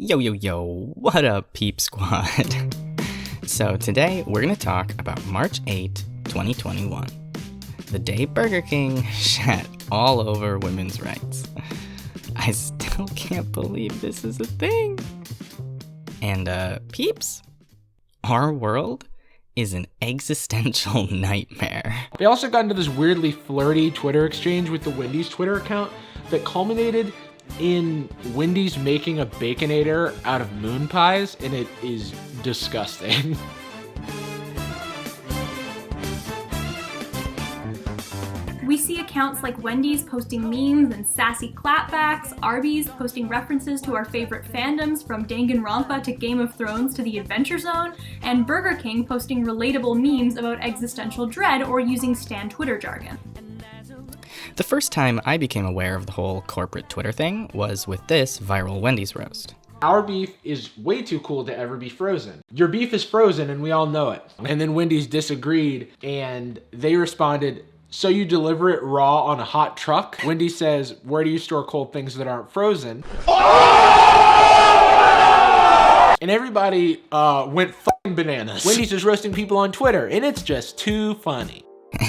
Yo, yo, yo, what up, Peep Squad? So today, we're gonna talk about March 8, 2021. The day Burger King shat all over women's rights. I still can't believe this is a thing. And, peeps, our world is an existential nightmare. They also got into this weirdly flirty Twitter exchange with the Wendy's Twitter account that culminated in Wendy's making a Baconator out of moon pies, and it is disgusting. We see accounts like Wendy's posting memes and sassy clapbacks, Arby's posting references to our favorite fandoms from Danganronpa to Game of Thrones to the Adventure Zone, and Burger King posting relatable memes about existential dread or using stan Twitter jargon. The first time I became aware of the whole corporate Twitter thing was with this viral Wendy's roast. Our beef is way too cool to ever be frozen. Your beef is frozen and we all know it. And then Wendy's disagreed and they responded, "So you deliver it raw on a hot truck?" Wendy says, "Where do you store cold things that aren't frozen?" And everybody went fucking bananas. Wendy's is roasting people on Twitter and it's just too funny.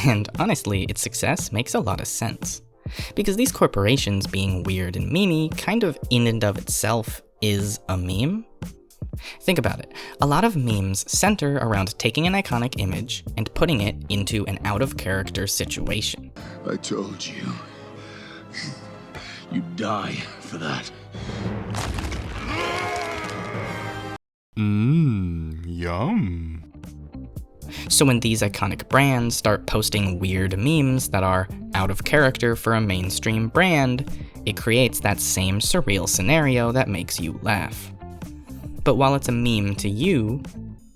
And honestly, its success makes a lot of sense. Because these corporations being weird and memey kind of in and of itself is a meme. Think about it. A lot of memes center around taking an iconic image and putting it into an out-of-character situation. I told you. You'd die for that. Yum. So when these iconic brands start posting weird memes that are out of character for a mainstream brand, it creates that same surreal scenario that makes you laugh. But while it's a meme to you,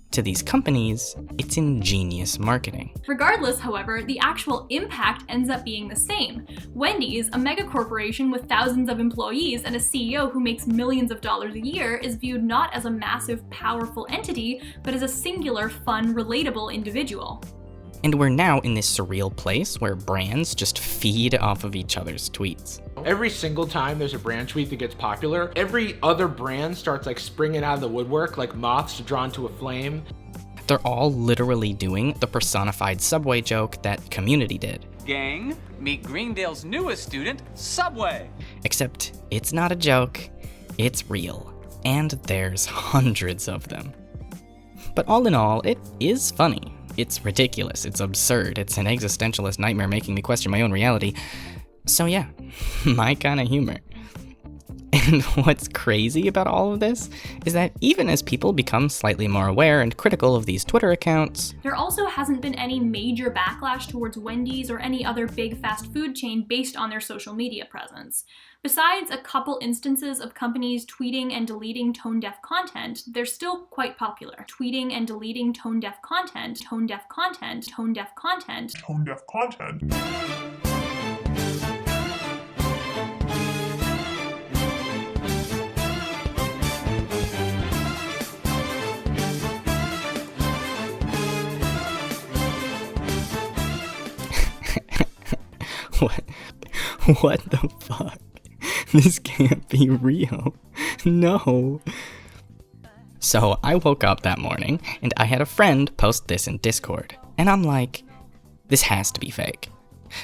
to these companies, it's ingenious marketing. Regardless, however, the actual impact ends up being the same. Wendy's, a mega corporation with thousands of employees and a CEO who makes millions of dollars a year, is viewed not as a massive, powerful entity, but as a singular, fun, relatable individual. And we're now in this surreal place where brands just feed off of each other's tweets. Every single time there's a brand tweet that gets popular, every other brand starts like springing out of the woodwork like moths drawn to a flame. They're all literally doing the personified Subway joke that Community did. Gang, meet Greendale's newest student, Subway. Except it's not a joke, it's real. And there's hundreds of them. But all in all, it is funny. It's ridiculous, it's absurd, it's an existentialist nightmare making me question my own reality. So yeah, my kind of humor. And what's crazy about all of this is that even as people become slightly more aware and critical of these Twitter accounts, there also hasn't been any major backlash towards Wendy's or any other big fast food chain based on their social media presence. Besides a couple instances of companies tweeting and deleting tone-deaf content, they're still quite popular. Tweeting and deleting tone-deaf content, tone-deaf content, tone-deaf content, Tone-deaf content. What the fuck? This can't be real. No. So I woke up that morning and I had a friend post this in Discord. And I'm like, this has to be fake.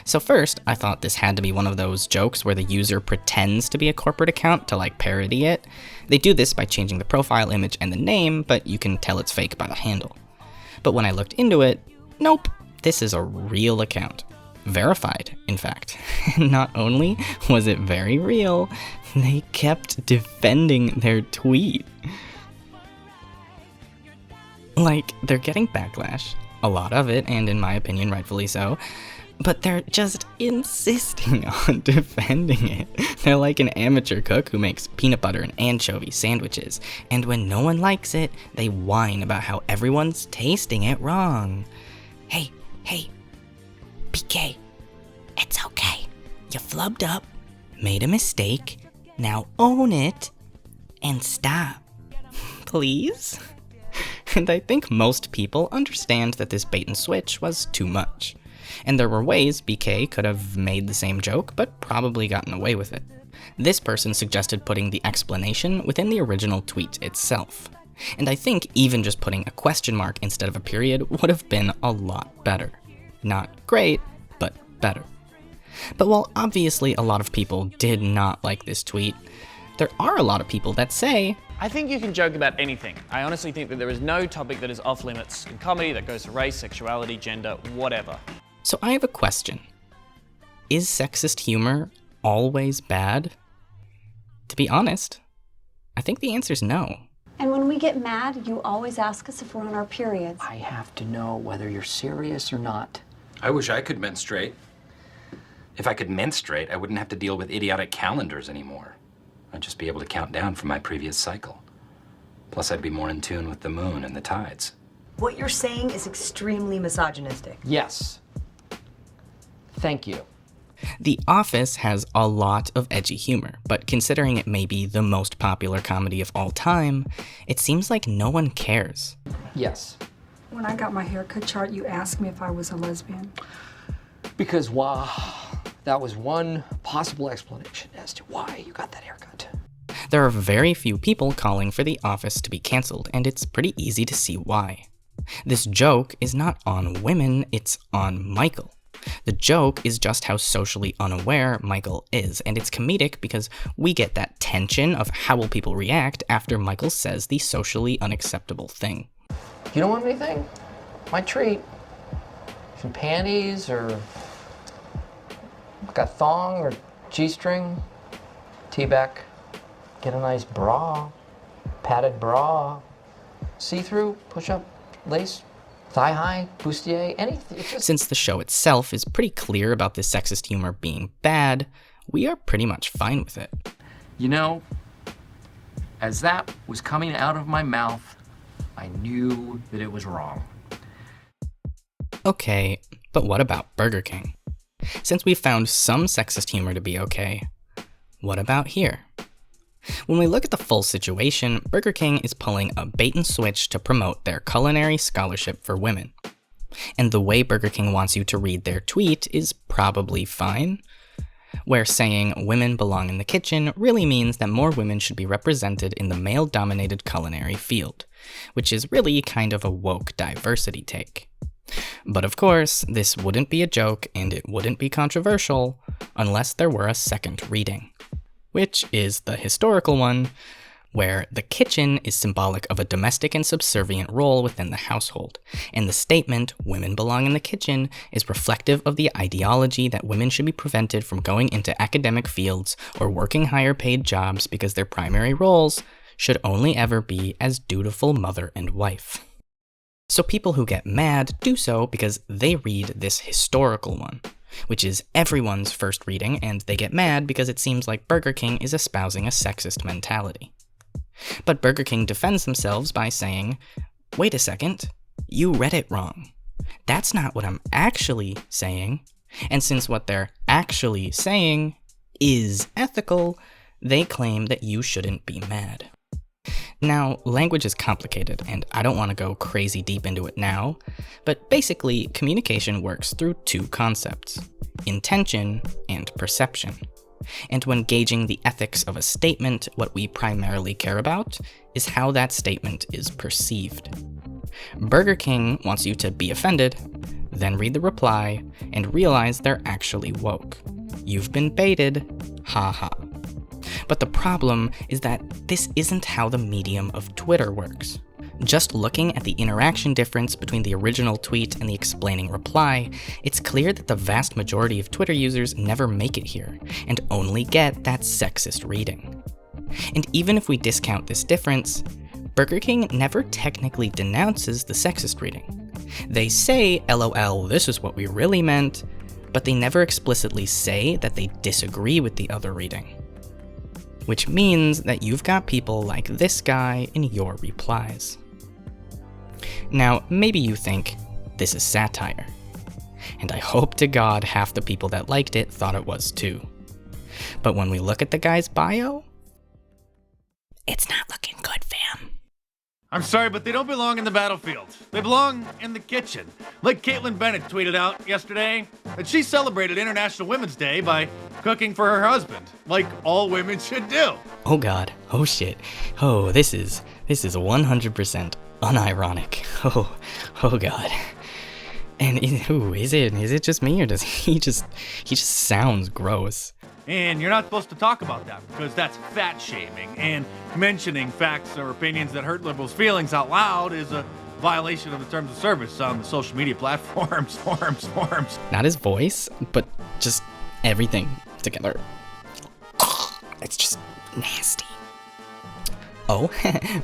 So first, I thought this had to be one of those jokes where the user pretends to be a corporate account to like parody it. They do this by changing the profile image and the name, but you can tell it's fake by the handle. But when I looked into it, nope, this is a real account. Verified, in fact. And not only was it very real, they kept defending their tweet. Like, they're getting backlash, a lot of it, and in my opinion, rightfully so, but they're just insisting on defending it. They're like an amateur cook who makes peanut butter and anchovy sandwiches, and when no one likes it, they whine about how everyone's tasting it wrong. Hey, PK, it's okay. You flubbed up, made a mistake, now own it, and stop. Please? And I think most people understand that this bait and switch was too much. And there were ways BK could have made the same joke, but probably gotten away with it. This person suggested putting the explanation within the original tweet itself. And I think even just putting a question mark instead of a period would have been a lot better. Not great, but better. But while obviously a lot of people did not like this tweet, there are a lot of people that say, I think you can joke about anything. I honestly think that there is no topic that is off limits in comedy that goes to race, sexuality, gender, whatever. So I have a question. Is sexist humor always bad? To be honest, I think the answer's no. And when we get mad, you always ask us if we're on our periods. I have to know whether you're serious or not. I wish I could menstruate. If I could menstruate, I wouldn't have to deal with idiotic calendars anymore. I'd just be able to count down from my previous cycle. Plus, I'd be more in tune with the moon and the tides. What you're saying is extremely misogynistic. Yes. Thank you. The Office has a lot of edgy humor, but considering it may be the most popular comedy of all time, it seems like no one cares. Yes. When I got my haircut chart, you asked me if I was a lesbian. Because, wow, that was one possible explanation as to why you got that haircut. There are very few people calling for The Office to be canceled, and it's pretty easy to see why. This joke is not on women, it's on Michael. The joke is just how socially unaware Michael is, and it's comedic because we get that tension of how will people react after Michael says the socially unacceptable thing. You don't want anything? My treat. Some panties or like a thong or G-string, T-back, get a nice bra, padded bra, see-through, push-up, lace, thigh-high, bustier, anything. Since the show itself is pretty clear about this sexist humor being bad, we are pretty much fine with it. You know, as that was coming out of my mouth, I knew that it was wrong. Okay, but what about Burger King? Since we found some sexist humor to be okay, what about here? When we look at the full situation, Burger King is pulling a bait and switch to promote their culinary scholarship for women. And the way Burger King wants you to read their tweet is probably fine, where saying women belong in the kitchen really means that more women should be represented in the male-dominated culinary field, which is really kind of a woke diversity take. But of course, this wouldn't be a joke and it wouldn't be controversial unless there were a second reading, which is the historical one, where the kitchen is symbolic of a domestic and subservient role within the household, and the statement, women belong in the kitchen, is reflective of the ideology that women should be prevented from going into academic fields or working higher paid jobs because their primary roles should only ever be as dutiful mother and wife. So people who get mad do so because they read this historical one, which is everyone's first reading, and they get mad because it seems like Burger King is espousing a sexist mentality. But Burger King defends themselves by saying, wait a second, you read it wrong. That's not what I'm actually saying. And since what they're actually saying is ethical, they claim that you shouldn't be mad. Now, language is complicated, and I don't want to go crazy deep into it now, but basically, communication works through two concepts: intention and perception. And when gauging the ethics of a statement, what we primarily care about is how that statement is perceived. Burger King wants you to be offended, then read the reply, and realize they're actually woke. You've been baited, haha. But the problem is that this isn't how the medium of Twitter works. Just looking at the interaction difference between the original tweet and the explaining reply, it's clear that the vast majority of Twitter users never make it here, and only get that sexist reading. And even if we discount this difference, Burger King never technically denounces the sexist reading. They say, LOL, this is what we really meant, but they never explicitly say that they disagree with the other reading. Which means that you've got people like this guy in your replies. Now, maybe you think this is satire, and I hope to God half the people that liked it thought it was too. But when we look at the guy's bio, it's not looking good, fam. I'm sorry, but they don't belong in the battlefield. They belong in the kitchen. Like Caitlin Bennett tweeted out yesterday that she celebrated International Women's Day by cooking for her husband, like all women should do. Oh god. Oh shit. Oh, this is 100% unironic. Oh god. And is it just me, or does he just sounds gross? And you're not supposed to talk about that because that's fat shaming, and mentioning facts or opinions that hurt liberals' feelings out loud is a violation of the terms of service on the social media platforms. Forums. Not his voice, but just everything together. It's just nasty. Oh,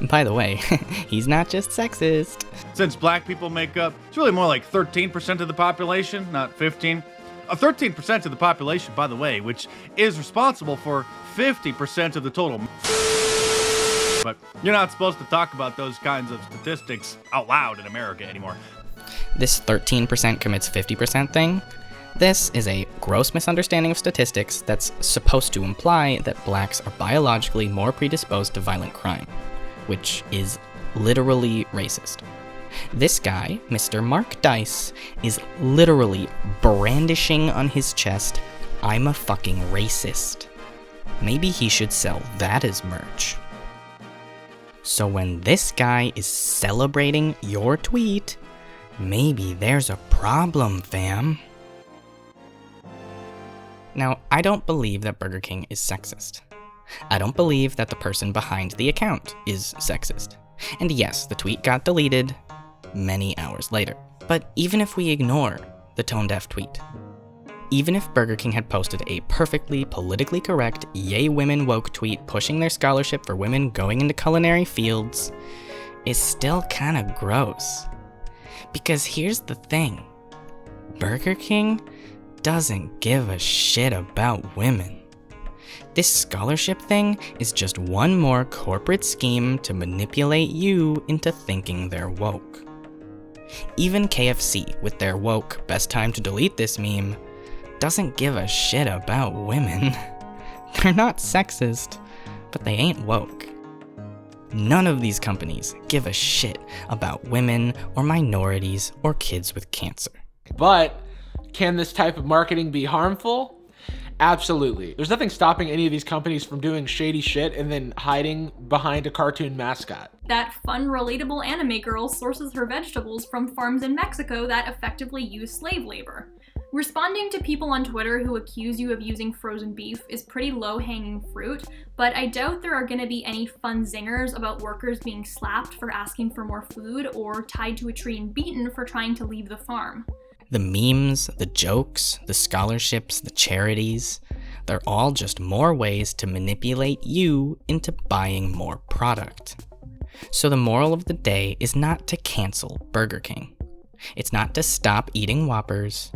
by the way, he's not just sexist. Since black people make up, it's really more like 13% of the population, not 15. 13% of the population, by the way, which is responsible for 50% of the total. But you're not supposed to talk about those kinds of statistics out loud in America anymore. This 13% commits 50% thing, this is a gross misunderstanding of statistics that's supposed to imply that blacks are biologically more predisposed to violent crime, which is literally racist. This guy, Mr. Mark Dice, is literally brandishing on his chest, "I'm a fucking racist." Maybe he should sell that as merch. So when this guy is celebrating your tweet, maybe there's a problem, fam. Now, I don't believe that Burger King is sexist. I don't believe that the person behind the account is sexist. And yes, the tweet got deleted many hours later. But even if we ignore the tone-deaf tweet, even if Burger King had posted a perfectly politically correct yay women woke tweet pushing their scholarship for women going into culinary fields, it's still kinda gross. Because here's the thing, Burger King doesn't give a shit about women. This scholarship thing is just one more corporate scheme to manipulate you into thinking they're woke. Even KFC, with their woke best time to delete this meme, doesn't give a shit about women. They're not sexist, but they ain't woke. None of these companies give a shit about women or minorities or kids with cancer. But can this type of marketing be harmful? Absolutely. There's nothing stopping any of these companies from doing shady shit and then hiding behind a cartoon mascot. That fun, relatable anime girl sources her vegetables from farms in Mexico that effectively use slave labor. Responding to people on Twitter who accuse you of using frozen beef is pretty low-hanging fruit, but I doubt there are going to be any fun zingers about workers being slapped for asking for more food or tied to a tree and beaten for trying to leave the farm. The memes, the jokes, the scholarships, the charities, they're all just more ways to manipulate you into buying more product. So the moral of the day is not to cancel Burger King. It's not to stop eating Whoppers.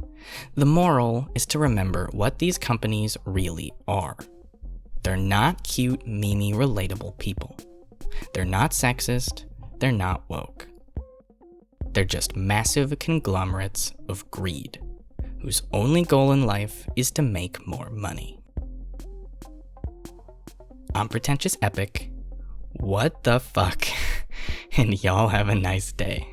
The moral is to remember what these companies really are. They're not cute, memey, relatable people. They're not sexist. They're not woke. They're just massive conglomerates of greed, whose only goal in life is to make more money. I'm Pretentious Epic. What the fuck? And y'all have a nice day.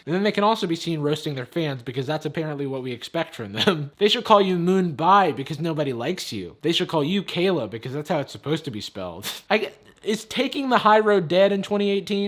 And then they can also be seen roasting their fans because that's apparently what we expect from them. They should call you Moon Bai because nobody likes you. They should call you Kayla because that's how it's supposed to be spelled. Is taking the high road dead in 2018?